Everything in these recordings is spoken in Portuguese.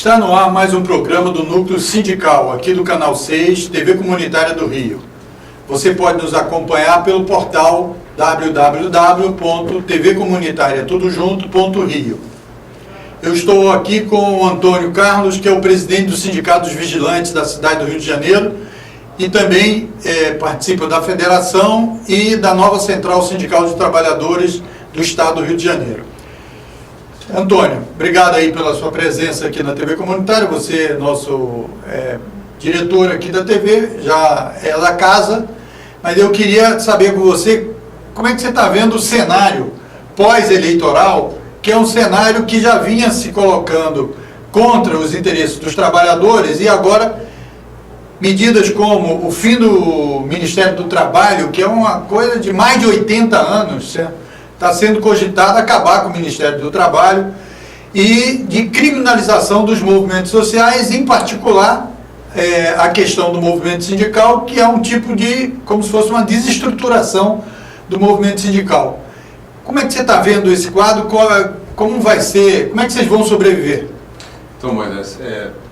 Está no ar mais um programa do Núcleo Sindical, aqui do Canal 6, TV Comunitária do Rio. Você pode nos acompanhar pelo portal www.tvcomunitariatudojunto.rio. Eu estou aqui com o Antônio Carlos, que é o presidente do Sindicato dos Vigilantes da cidade do Rio de Janeiro, e também participa da federação e da nova Central Sindical de Trabalhadores do Estado do Rio de Janeiro. Antônio, obrigado aí pela sua presença aqui na TV Comunitária. Você é nosso diretor aqui da TV, já é da casa, mas eu queria saber com você como é que você está vendo o cenário pós-eleitoral, que é um cenário que já vinha se colocando contra os interesses dos trabalhadores e agora medidas como o fim do Ministério do Trabalho, que é uma coisa de mais de 80 anos, certo? Está sendo cogitado acabar com o Ministério do Trabalho e de criminalização dos movimentos sociais, em particular a questão do movimento sindical, que é um tipo de, como se fosse uma desestruturação do movimento sindical. Como é que você está vendo esse quadro? Como vai ser? Como é que vocês vão sobreviver? Então, Moisés,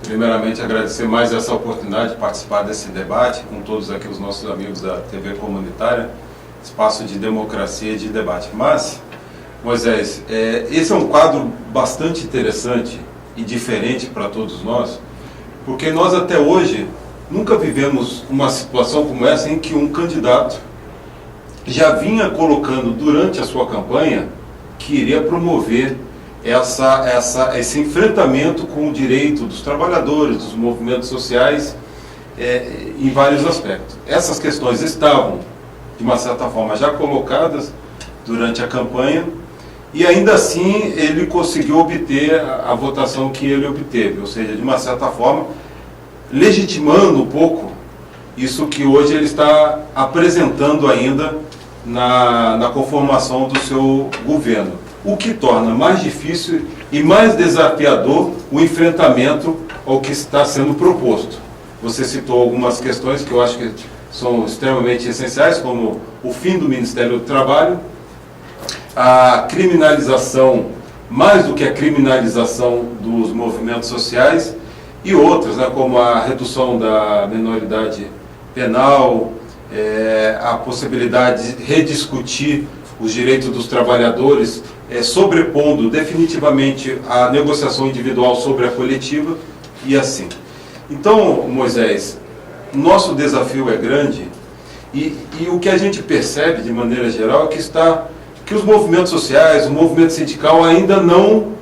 primeiramente agradecer mais essa oportunidade de participar desse debate com todos aqui os nossos amigos da TV Comunitária, espaço de democracia e de debate. Mas, Moisés, esse é um quadro bastante interessante e diferente para todos nós, porque nós até hoje nunca vivemos uma situação como essa em que um candidato já vinha colocando durante a sua campanha que iria promover esse enfrentamento com o direito dos trabalhadores, dos movimentos sociais, em vários aspectos. Essas questões estavam, de uma certa forma, já colocadas durante a campanha, e ainda assim ele conseguiu obter a votação que ele obteve, ou seja, de uma certa forma, legitimando um pouco isso que hoje ele está apresentando ainda na conformação do seu governo, o que torna mais difícil e mais desafiador o enfrentamento ao que está sendo proposto. Você citou algumas questões que eu acho que são extremamente essenciais, como o fim do Ministério do Trabalho, a criminalização, mais do que a criminalização dos movimentos sociais, e outras, né, como a redução da menoridade penal, a possibilidade de rediscutir os direitos dos trabalhadores, sobrepondo definitivamente a negociação individual sobre a coletiva, e assim. Então, Moisés, nosso desafio é grande e o que a gente percebe de maneira geral é que os movimentos sociais, o movimento sindical ainda não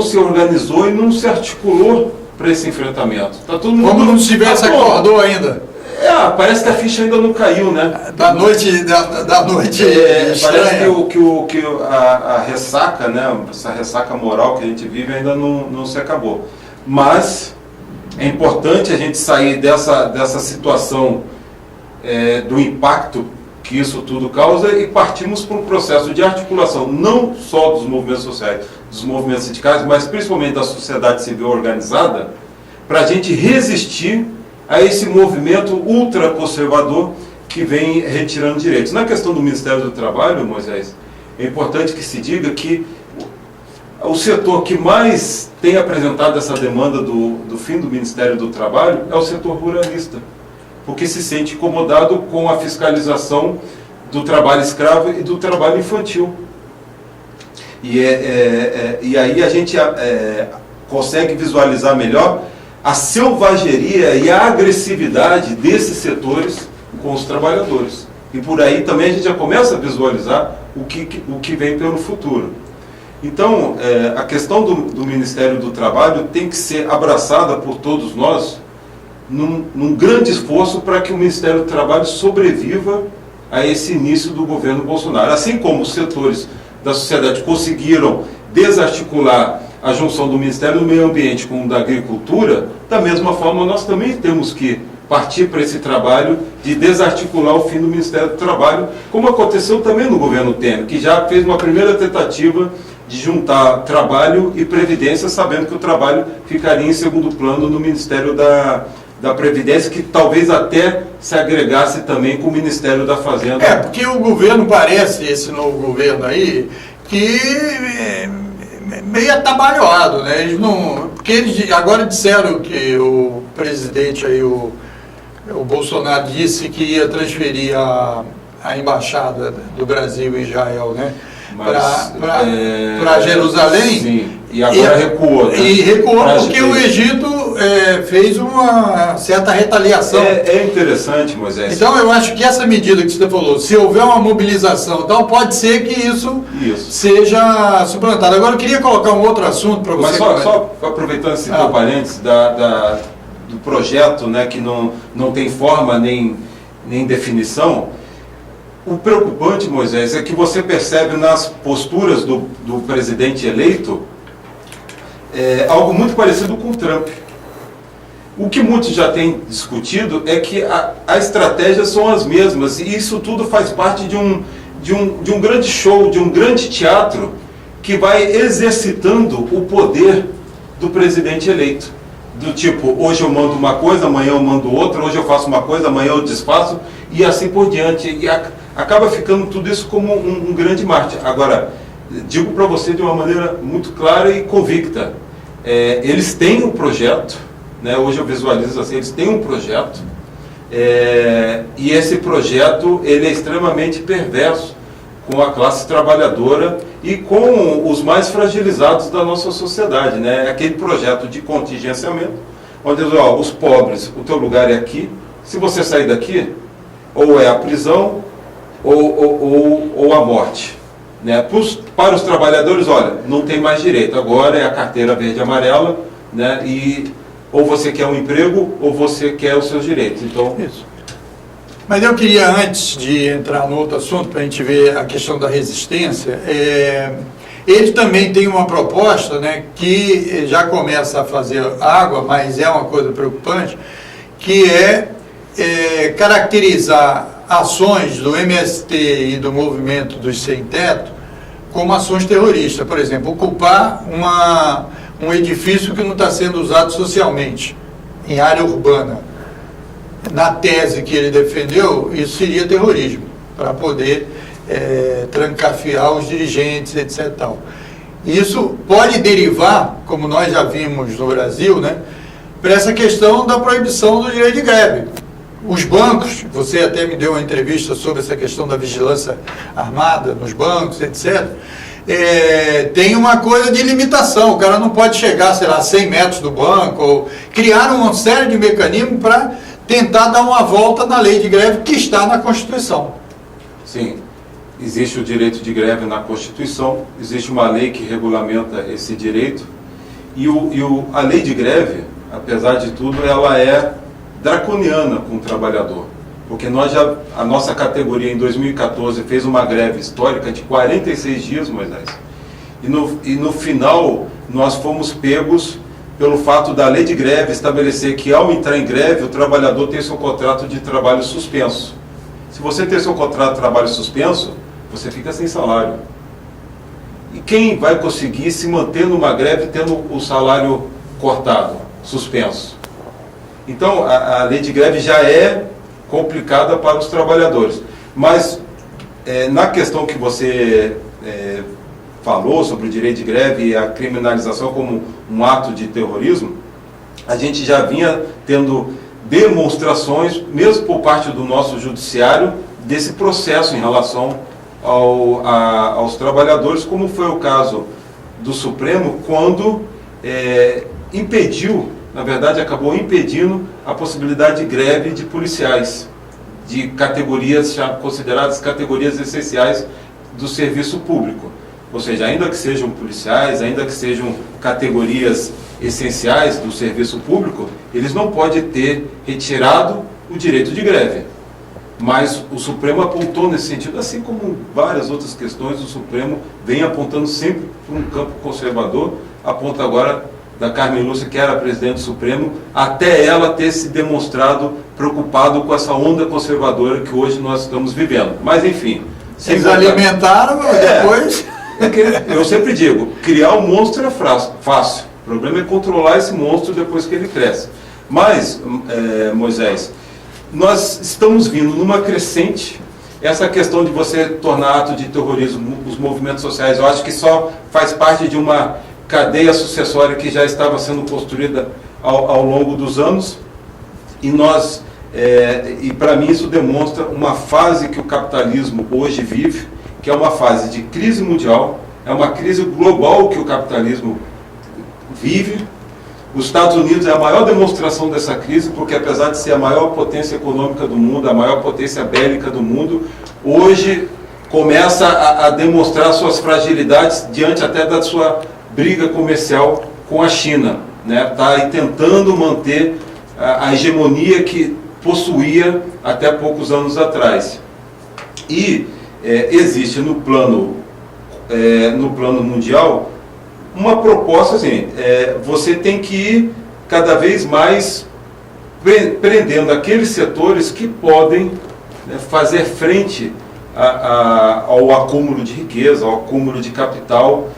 se organizou e não se articulou para esse enfrentamento. Tá todo mundo, como não tivesse acordou ainda. Parece que a ficha ainda não caiu, né? Da noite parece que a ressaca, né? Essa ressaca moral que a gente vive ainda não se acabou. Mas é importante a gente sair dessa situação do impacto que isso tudo causa e partimos para um processo de articulação, não só dos movimentos sociais, dos movimentos sindicais, mas principalmente da sociedade civil organizada, para a gente resistir a esse movimento ultraconservador que vem retirando direitos. Na questão do Ministério do Trabalho, Moisés, é importante que se diga que o setor que mais tem apresentado essa demanda do fim do Ministério do Trabalho é o setor ruralista, porque se sente incomodado com a fiscalização do trabalho escravo e do trabalho infantil. E aí a gente consegue visualizar melhor a selvageria e a agressividade desses setores com os trabalhadores. E por aí também a gente já começa a visualizar o que vem pelo futuro. Então, a questão do Ministério do Trabalho tem que ser abraçada por todos nós num grande esforço para que o Ministério do Trabalho sobreviva a esse início do governo Bolsonaro. Assim como os setores da sociedade conseguiram desarticular a junção do Ministério do Meio Ambiente com o da Agricultura, da mesma forma nós também temos que partir para esse trabalho de desarticular o fim do Ministério do Trabalho, como aconteceu também no governo Temer, que já fez uma primeira tentativa de juntar trabalho e previdência, sabendo que o trabalho ficaria em segundo plano no Ministério da Previdência, que talvez até se agregasse também com o Ministério da Fazenda. Porque o governo parece, esse novo governo aí, que meio atabalhoado, né? Eles não, porque eles agora disseram que o presidente aí, o Bolsonaro disse que ia transferir a embaixada do Brasil em Israel, né? Para Jerusalém. Sim, e agora recuou. Né? E recuou porque o Egito fez uma certa retaliação. É interessante, Moisés. Então eu acho que essa medida que você falou, se houver uma mobilização, então pode ser que isso seja suplantado. Agora eu queria colocar um outro assunto para você. Mas só aproveitando esse teu parênteses do projeto, né, que não tem forma nem definição. O preocupante, Moisés, é que você percebe nas posturas do presidente eleito algo muito parecido com o Trump. O que muitos já têm discutido é que a estratégia são as mesmas, e isso tudo faz parte de um grande show, de um grande teatro, que vai exercitando o poder do presidente eleito. Do tipo, hoje eu mando uma coisa, amanhã eu mando outra, hoje eu faço uma coisa, amanhã eu desfaço, e assim por diante. E acaba ficando tudo isso como um grande mártir. Agora, digo para você de uma maneira muito clara e convicta, eles têm um projeto, né, hoje eu visualizo assim, eles têm um projeto, e esse projeto ele é extremamente perverso com a classe trabalhadora e com os mais fragilizados da nossa sociedade, né? Aquele projeto de contingenciamento, onde os pobres, o teu lugar é aqui, se você sair daqui, ou é a prisão, ou a morte. Né? Para os trabalhadores, olha, não tem mais direito, agora é a carteira verde e amarela, né? E ou você quer um emprego, ou você quer os seus direitos. Então, isso. Mas eu queria, antes de entrar no outro assunto, para a gente ver a questão da resistência, ele também tem uma proposta, né, que já começa a fazer água, mas é uma coisa preocupante, que é caracterizar ações do MST e do movimento dos sem-teto como ações terroristas. Por exemplo, ocupar um edifício que não está sendo usado socialmente, em área urbana. Na tese que ele defendeu, isso seria terrorismo, para poder trancafiar os dirigentes, etc. Tal. Isso pode derivar, como nós já vimos no Brasil, né, para essa questão da proibição do direito de greve. Os bancos, você até me deu uma entrevista sobre essa questão da vigilância armada nos bancos, etc., tem uma coisa de limitação, o cara não pode chegar, sei lá, a 100 metros do banco, ou criar uma série de mecanismos para tentar dar uma volta na lei de greve que está na Constituição. Sim, existe o direito de greve na Constituição, existe uma lei que regulamenta esse direito, e a lei de greve, apesar de tudo, ela é draconiana com o trabalhador, porque a nossa categoria em 2014 fez uma greve histórica de 46 dias, Moisés, e no final nós fomos pegos pelo fato da lei de greve estabelecer que ao entrar em greve o trabalhador tem seu contrato de trabalho suspenso. Se você tem seu contrato de trabalho suspenso, você fica sem salário. E quem vai conseguir se manter numa greve tendo o salário cortado, suspenso? Então a lei de greve já é complicada para os trabalhadores. Mas na questão que você falou sobre o direito de greve e a criminalização como um ato de terrorismo, a gente já vinha tendo demonstrações, mesmo por parte do nosso judiciário, desse processo em relação aos trabalhadores, como foi o caso do Supremo, quando impediu, na verdade acabou impedindo a possibilidade de greve de policiais, de categorias consideradas categorias essenciais do serviço público. Ou seja, ainda que sejam policiais, ainda que sejam categorias essenciais do serviço público, eles não podem ter retirado o direito de greve. Mas o Supremo apontou nesse sentido, assim como várias outras questões, o Supremo vem apontando sempre para um campo conservador, aponta agora da Carmen Lúcia, que era presidente do Supremo, até ela ter se demonstrado preocupado com essa onda conservadora que hoje nós estamos vivendo. Mas enfim... Eles alimentaram, depois... Eu sempre digo, criar um monstro é fácil. O problema é controlar esse monstro depois que ele cresce. Mas, Moisés, nós estamos vindo numa crescente, essa questão de você tornar ato de terrorismo os movimentos sociais, eu acho que só faz parte de uma cadeia sucessória que já estava sendo construída ao longo dos anos, e nós, e para mim isso demonstra uma fase que o capitalismo hoje vive, que é uma fase de crise mundial, é uma crise global que o capitalismo vive. Os Estados Unidos é a maior demonstração dessa crise, porque apesar de ser a maior potência econômica do mundo, a maior potência bélica do mundo, hoje começa a demonstrar suas fragilidades diante até da sua briga comercial com a China, né? Está aí tentando manter a hegemonia que possuía até poucos anos atrás. E existe no plano mundial uma proposta assim, você tem que ir cada vez mais prendendo aqueles setores que podem, né, fazer frente ao acúmulo de riqueza, ao acúmulo de capital,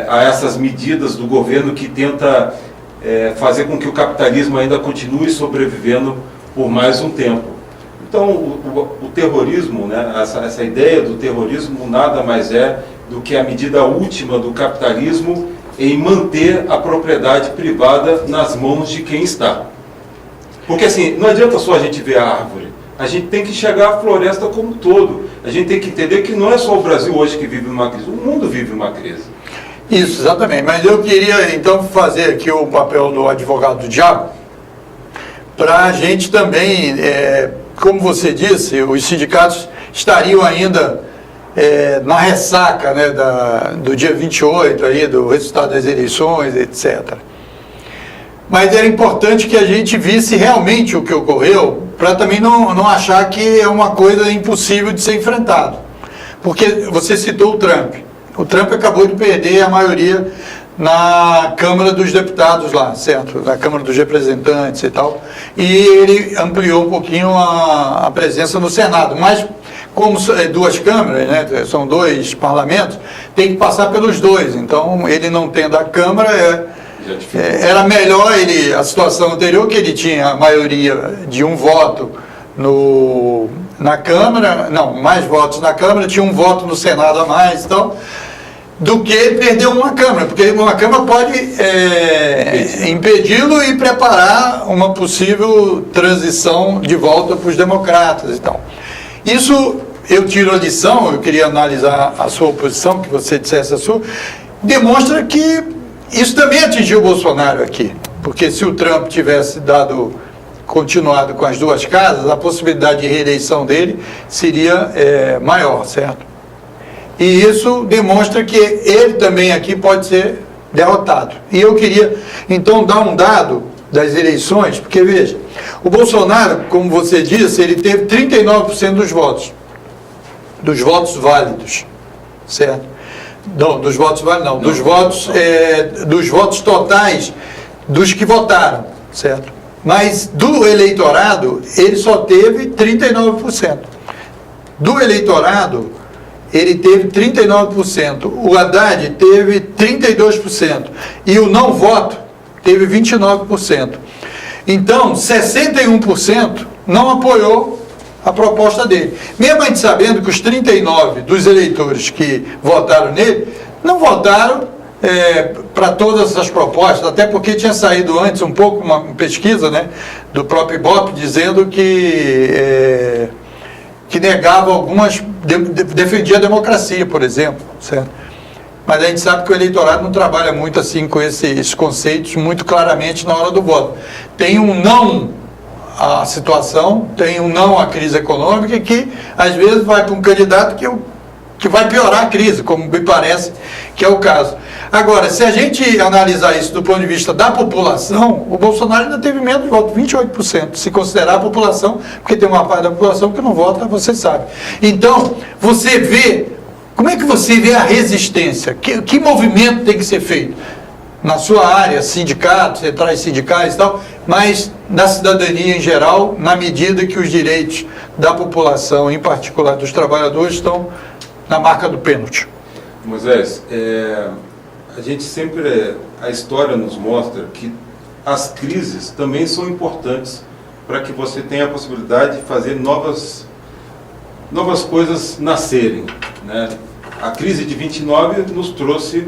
a essas medidas do governo que tenta fazer com que o capitalismo ainda continue sobrevivendo por mais um tempo. Então, o terrorismo, né, essa ideia do terrorismo nada mais é do que a medida última do capitalismo em manter a propriedade privada nas mãos de quem está. Porque assim, não adianta só a gente ver a árvore, a gente tem que enxergar a floresta como um todo. A gente tem que entender que não é só o Brasil hoje que vive uma crise, o mundo vive uma crise. Isso, exatamente. Mas eu queria então fazer aqui o papel do advogado do diabo, para a gente também, como você disse, os sindicatos estariam ainda na ressaca, né, do dia 28, aí, do resultado das eleições, etc. Mas era importante que a gente visse realmente o que ocorreu, para também não achar que é uma coisa impossível de ser enfrentado. Porque você citou o Trump. O Trump acabou de perder a maioria na Câmara dos Deputados lá, certo? Na Câmara dos Representantes e tal. E ele ampliou um pouquinho a presença no Senado. Mas, como duas câmaras, né, são dois parlamentos, tem que passar pelos dois. Então, ele não tendo a Câmara, era melhor a situação anterior, que ele tinha a maioria de um voto na Câmara, não, mais votos na Câmara, tinha um voto no Senado a mais, então, do que perder uma Câmara, porque uma Câmara pode impedi-lo e preparar uma possível transição de volta para os democratas e tal. Isso, eu tiro a lição, eu queria analisar a sua posição, que você dissesse a sua, demonstra que isso também atingiu o Bolsonaro aqui, porque se o Trump tivesse continuado com as duas casas, a possibilidade de reeleição dele seria maior, certo? E isso demonstra que ele também aqui pode ser derrotado. E eu queria, então, dar um dado das eleições, porque, veja, o Bolsonaro, como você disse, ele teve 39% dos votos válidos, certo? Não, dos votos válidos não, dos votos totais dos que votaram, certo? Mas do eleitorado, ele só teve 39%. Do eleitorado, ele teve 39%. O Haddad teve 32%. E o não voto teve 29%. Então, 61% não apoiou a proposta dele. Mesmo a gente sabendo que os 39 dos eleitores que votaram nele, não votaram para todas as propostas, até porque tinha saído antes um pouco uma pesquisa, né, do próprio Ibope, dizendo que negava algumas, defendia a democracia, por exemplo, certo? Mas a gente sabe que o eleitorado não trabalha muito assim com esses conceitos muito claramente na hora do voto. Tem um não à situação, tem um não à crise econômica, que às vezes vai para um candidato que vai piorar a crise, como me parece que é o caso. Agora, se a gente analisar isso do ponto de vista da população, o Bolsonaro ainda teve menos de voto, 28%, se considerar a população, porque tem uma parte da população que não vota, você sabe. Então, você vê, como é que você vê a resistência? Que movimento tem que ser feito? Na sua área, sindicatos, centrais sindicais e tal, mas da cidadania em geral, na medida que os direitos da população, em particular dos trabalhadores, estão na marca do pênalti. Moisés, a gente sempre, a história nos mostra que as crises também são importantes para que você tenha a possibilidade de fazer novas coisas nascerem, né? A crise de 29 nos trouxe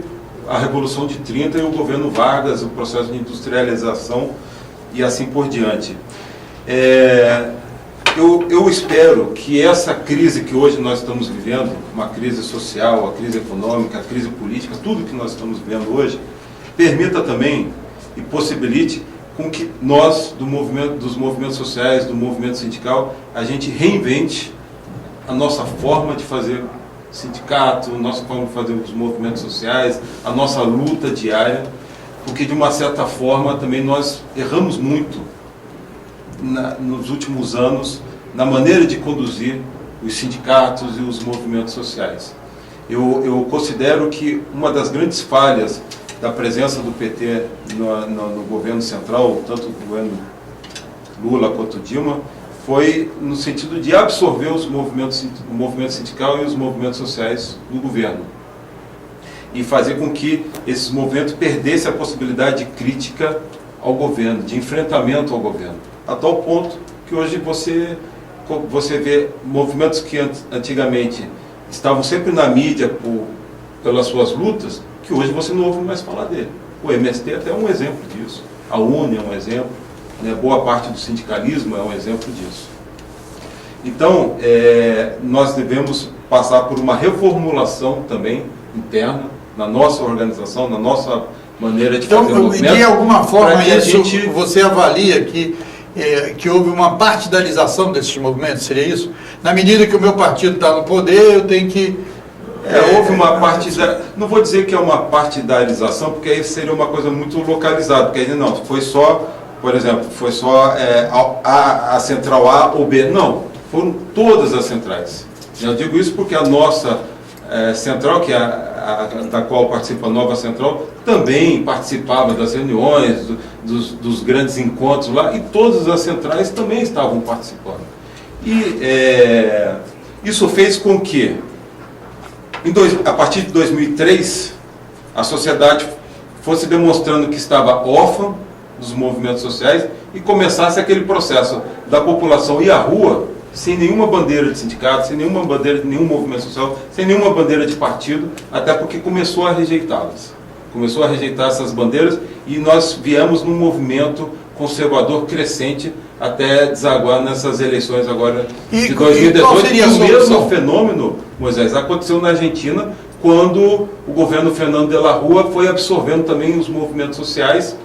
a Revolução de 30 e o governo Vargas, o processo de industrialização e assim por diante. Eu espero que essa crise que hoje nós estamos vivendo, uma crise social, a crise econômica, a crise política, tudo que nós estamos vivendo hoje, permita também e possibilite com que nós, dos movimentos sociais, do movimento sindical, a gente reinvente a nossa forma de fazer sindicato, a nossa forma de fazer os movimentos sociais, a nossa luta diária, porque de uma certa forma também nós erramos muito nos últimos anos na maneira de conduzir os sindicatos e os movimentos sociais. Eu considero que uma das grandes falhas da presença do PT no governo central, tanto do governo Lula quanto Dilma, foi no sentido de absorver o movimento sindical e os movimentos sociais do governo e fazer com que esses movimentos perdessem a possibilidade de crítica ao governo, de enfrentamento ao governo, a tal ponto que hoje você vê movimentos que antigamente estavam sempre na mídia pelas suas lutas, que hoje você não ouve mais falar dele. O MST até é um exemplo disso, a UNE é um exemplo, né? Boa parte do sindicalismo é um exemplo disso. Então, nós devemos passar por uma reformulação também interna, na nossa organização, na nossa maneira de fazer o movimento. Então, de alguma forma, você avalia que houve uma partidarização desses movimentos, seria isso? Na medida que o meu partido está no poder, eu tenho que... houve uma partidarização, não vou dizer que é uma partidarização, porque aí seria uma coisa muito localizada, porque aí não, foi só, por exemplo, foi só a central A ou B, não, foram todas as centrais. Eu digo isso porque a nossa central, que é da qual participa a nova central, também participava das reuniões, dos grandes encontros lá, e todas as centrais também estavam participando. E isso fez com que, a partir de 2003, a sociedade fosse demonstrando que estava órfã dos movimentos sociais e começasse aquele processo da população ir à rua sem nenhuma bandeira de sindicato, sem nenhuma bandeira de nenhum movimento social, sem nenhuma bandeira de partido, até porque começou a rejeitá-las. Começou a rejeitar essas bandeiras e nós viemos num movimento conservador crescente até desaguar nessas eleições agora de 2018. E o mesmo fenômeno, Moisés, aconteceu na Argentina, quando o governo Fernando de la Rúa foi absorvendo também os movimentos sociais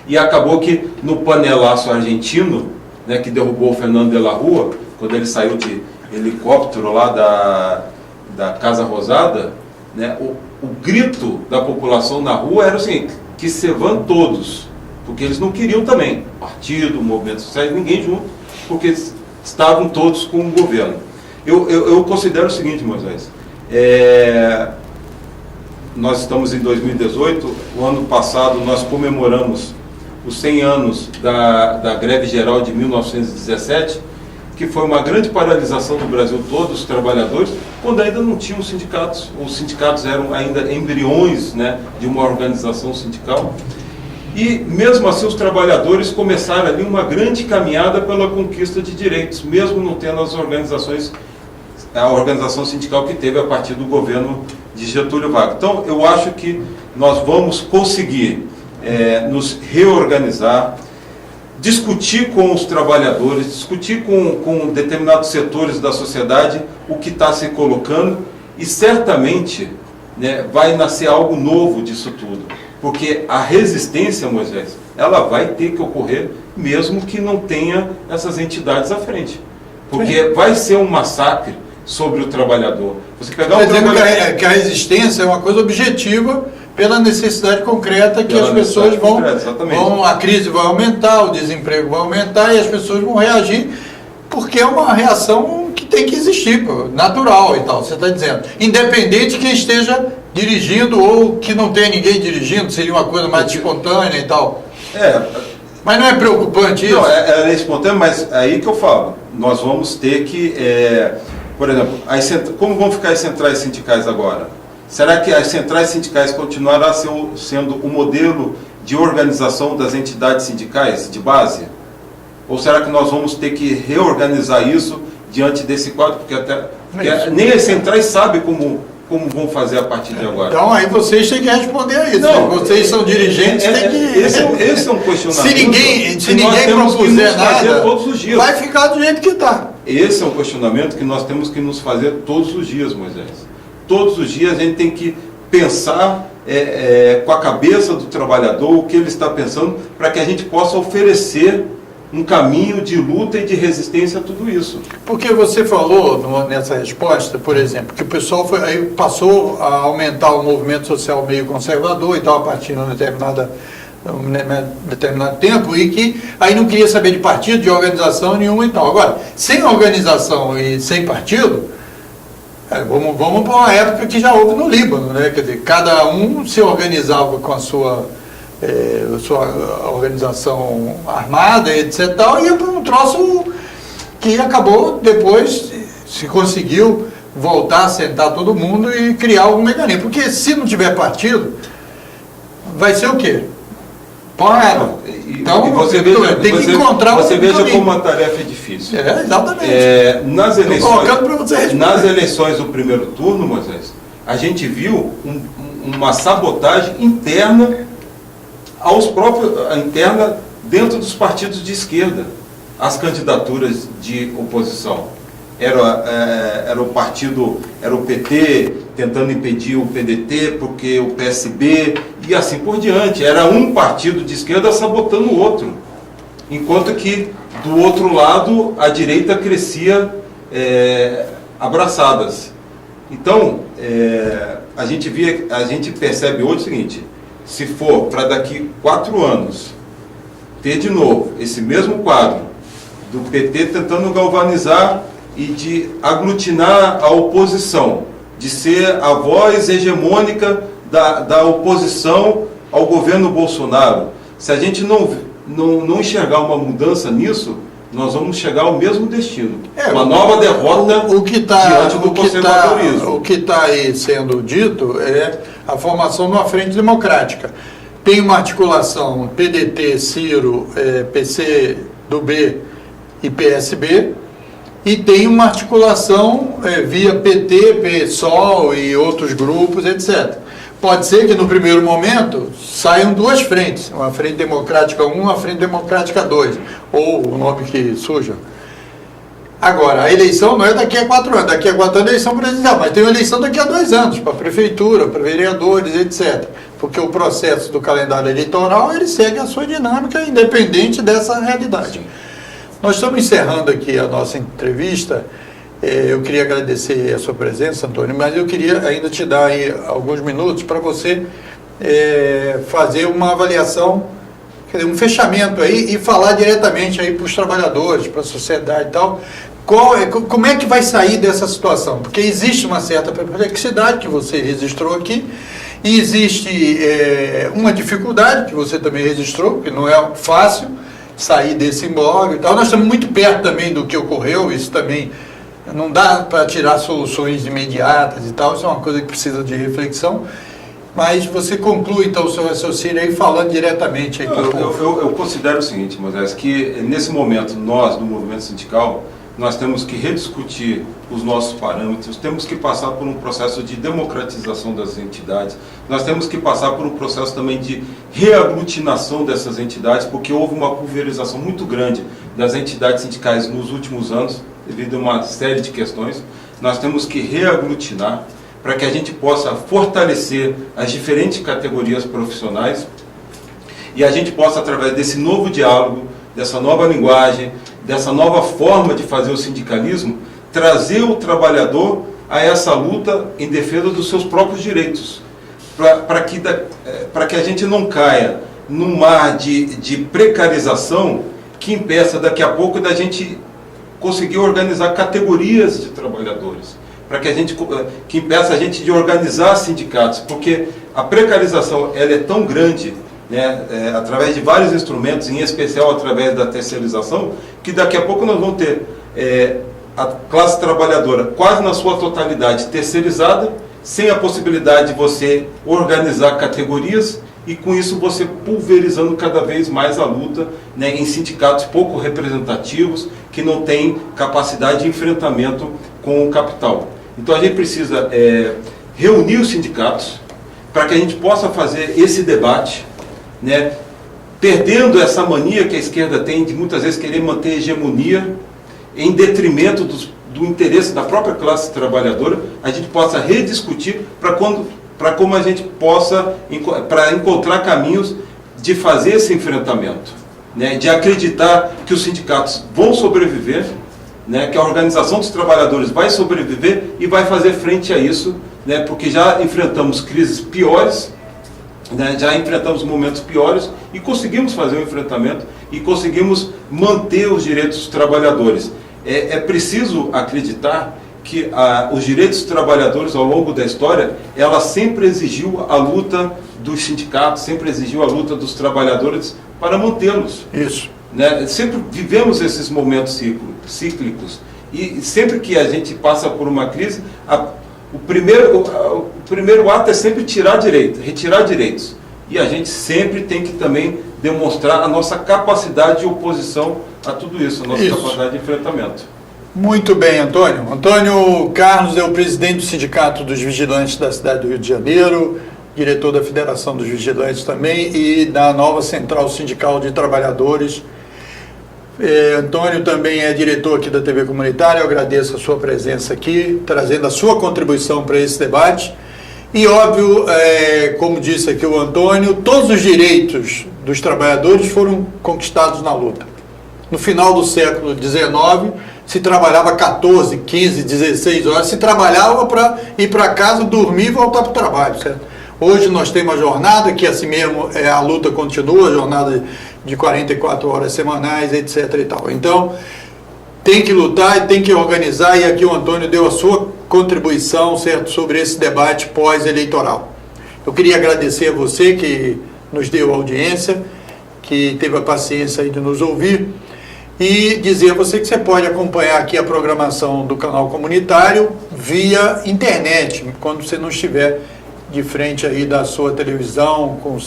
e acabou que no panelaço argentino, né, que derrubou o Fernando de la Rúa, quando ele saiu de helicóptero lá da Casa Rosada, né, o grito da população na rua era o seguinte, que se vão todos, porque eles não queriam também partido, movimento social, ninguém junto, porque estavam todos com o governo. Eu considero o seguinte, Moisés, nós estamos em 2018, o ano passado nós comemoramos os 100 anos da greve geral de 1917, que foi uma grande paralisação do Brasil todo, os trabalhadores, quando ainda não tinham sindicatos, os sindicatos eram ainda embriões, né, de uma organização sindical, e mesmo assim os trabalhadores começaram ali uma grande caminhada pela conquista de direitos, mesmo não tendo a organização sindical que teve a partir do governo de Getúlio Vargas. Então, eu acho que nós vamos conseguir nos reorganizar, discutir com os trabalhadores, discutir com determinados setores da sociedade o que está se colocando e certamente, né, vai nascer algo novo disso tudo. Porque a resistência, Moisés, ela vai ter que ocorrer mesmo que não tenha essas entidades à frente. Porque vai ser um massacre sobre o trabalhador. Você pegar um trabalhador... que a resistência é uma coisa objetiva pela necessidade concreta que as pessoas a crise vai aumentar, o desemprego vai aumentar e as pessoas vão reagir porque é uma reação que tem que existir, natural e tal, você está dizendo. Independente de quem esteja dirigindo ou que não tenha ninguém dirigindo, seria uma coisa mais espontânea e tal. Mas não é preocupante isso? Não, é espontâneo, mas aí que eu falo, nós vamos ter que, por exemplo, como vão ficar as centrais sindicais agora? Será que as centrais sindicais continuarão sendo o modelo de organização das entidades sindicais de base? Ou será que nós vamos ter que reorganizar isso diante desse quadro? Porque nem as centrais sabem como vão fazer a partir de agora? Então aí vocês têm que responder a isso. Não, vocês são dirigentes, têm que... Esse é um questionamento. Se ninguém propuser nada, todos os dias. vai ficar do jeito que está. Esse é um questionamento que nós temos que nos fazer todos os dias, Moisés. Todos os dias a gente tem que pensar com a cabeça do trabalhador o que ele está pensando, para que a gente possa oferecer um caminho de luta e de resistência a tudo isso. Porque você falou nessa resposta, por exemplo, que o pessoal aí passou a aumentar o movimento social meio conservador e tal, a partir de um determinado tempo, e que aí não queria saber de partido, de organização nenhuma e tal. Agora, sem organização e sem partido, vamos para uma época que já houve no Líbano, né? Quer dizer, cada um se organizava com a sua organização armada, etc. E ia para um troço que acabou depois, se conseguiu voltar a sentar todo mundo e criar algum mecanismo. Porque se não tiver partido, vai ser o quê? Porra, então tem que encontrar Você veja como uma tarefa é difícil. Exatamente. Nas eleições do primeiro turno, Moisés, a gente viu uma sabotagem interna interna dentro dos partidos de esquerda, as candidaturas de oposição. Era o PT tentando impedir o PDT, porque o PSB, e assim por diante. Era um partido de esquerda sabotando o outro. Enquanto que, do outro lado, a direita crescia abraçadas. Então, a gente percebe hoje o seguinte: se for para daqui 4 anos ter de novo esse mesmo quadro do PT tentando galvanizar e de aglutinar a oposição, de ser a voz hegemônica da oposição ao governo Bolsonaro, se a gente não enxergar uma mudança nisso, nós vamos chegar ao mesmo destino. Uma nova derrota diante do conservadorismo. O que está aí sendo dito é a formação de uma frente democrática. Tem uma articulação PDT, Ciro, PC do B e PSB, e tem uma articulação via PT, PSOL e outros grupos, etc. Pode ser que no primeiro momento saiam 2 frentes, uma frente democrática 1, uma frente democrática 2, ou o nome que surja. Agora, a eleição não é daqui a 4 anos, daqui a 4 anos é eleição presidencial, mas tem uma eleição daqui a 2 anos, para a prefeitura, para vereadores, etc. Porque o processo do calendário eleitoral, ele segue a sua dinâmica, independente dessa realidade. Sim. Nós estamos encerrando aqui a nossa entrevista. Eu queria agradecer a sua presença, Antônio, mas eu queria ainda te dar aí alguns minutos para você fazer uma avaliação, quer dizer, um fechamento aí e falar diretamente aí para os trabalhadores, para a sociedade e tal. Como é que vai sair dessa situação? Porque existe uma certa perplexidade que você registrou aqui, e existe uma dificuldade que você também registrou, que não é fácil sair desse imbróglio e tal. Nós estamos muito perto também do que ocorreu, isso também não dá para tirar soluções imediatas e tal, isso é uma coisa que precisa de reflexão, mas você conclui então o seu raciocínio aí falando diretamente aí para o povo. Eu considero o seguinte, Moisés, que nesse momento nós, do movimento sindical, nós temos que rediscutir os nossos parâmetros, temos que passar por um processo de democratização das entidades, nós temos que passar por um processo também de reaglutinação dessas entidades, porque houve uma pulverização muito grande das entidades sindicais nos últimos anos, devido a uma série de questões. Nós temos que reaglutinar para que a gente possa fortalecer as diferentes categorias profissionais e a gente possa, através desse novo diálogo, dessa nova linguagem, dessa nova forma de fazer o sindicalismo, trazer o trabalhador a essa luta em defesa dos seus próprios direitos, para que a gente não caia num mar de precarização que impeça daqui a pouco da gente conseguir organizar categorias de trabalhadores, que impeça a gente de organizar sindicatos, porque a precarização ela é tão grande, né, através de vários instrumentos, em especial através da terceirização, que daqui a pouco nós vamos ter a classe trabalhadora quase na sua totalidade terceirizada, sem a possibilidade de você organizar categorias, e com isso você pulverizando cada vez mais a luta, né, em sindicatos pouco representativos, que não têm capacidade de enfrentamento com o capital. Então a gente precisa reunir os sindicatos para que a gente possa fazer esse debate, né, perdendo essa mania que a esquerda tem de muitas vezes querer manter a hegemonia em detrimento do interesse da própria classe trabalhadora, a gente possa rediscutir para como a gente possa encontrar caminhos de fazer esse enfrentamento, né, de acreditar que os sindicatos vão sobreviver, né, que a organização dos trabalhadores vai sobreviver e vai fazer frente a isso, né, porque já enfrentamos crises piores, né, já enfrentamos momentos piores e conseguimos fazer o enfrentamento e conseguimos manter os direitos dos trabalhadores. É preciso acreditar que os direitos dos trabalhadores ao longo da história, ela sempre exigiu a luta dos sindicatos, sempre exigiu a luta dos trabalhadores para mantê-los. Isso. Né? Sempre vivemos esses momentos cíclicos e sempre que a gente passa por uma crise, o primeiro ato é sempre retirar direitos. E a gente sempre tem que também demonstrar a nossa capacidade de oposição a tudo isso, a nossa capacidade de enfrentamento. Muito bem, Antônio. Antônio Carlos é o presidente do Sindicato dos Vigilantes da cidade do Rio de Janeiro, diretor da Federação dos Vigilantes também e da nova Central Sindical de Trabalhadores. Antônio também é diretor aqui da TV Comunitária. Eu agradeço a sua presença aqui, trazendo a sua contribuição para esse debate. E óbvio, como disse aqui o Antônio, todos os direitos dos trabalhadores foram conquistados na luta. No final do século XIX, se trabalhava 14, 15, 16 horas, se trabalhava para ir para casa, dormir e voltar para o trabalho, certo? Hoje nós temos uma jornada que assim mesmo a luta continua, a jornada de 44 horas semanais, etc. e tal. Então, tem que lutar e tem que organizar, e aqui o Antônio deu a sua contribuição, certo, sobre esse debate pós-eleitoral. Eu queria agradecer a você que nos deu audiência, que teve a paciência aí de nos ouvir, e dizer a você que você pode acompanhar aqui a programação do canal comunitário via internet, quando você não estiver de frente aí da sua televisão, com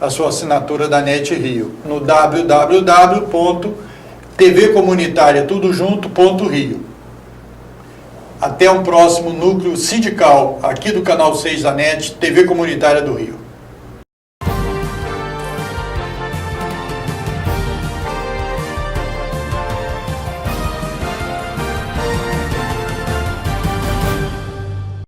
a sua assinatura da NET Rio, no www.tvcomunitaria.rio. Até um próximo núcleo sindical aqui do canal 6 da NET, TV Comunitária do Rio.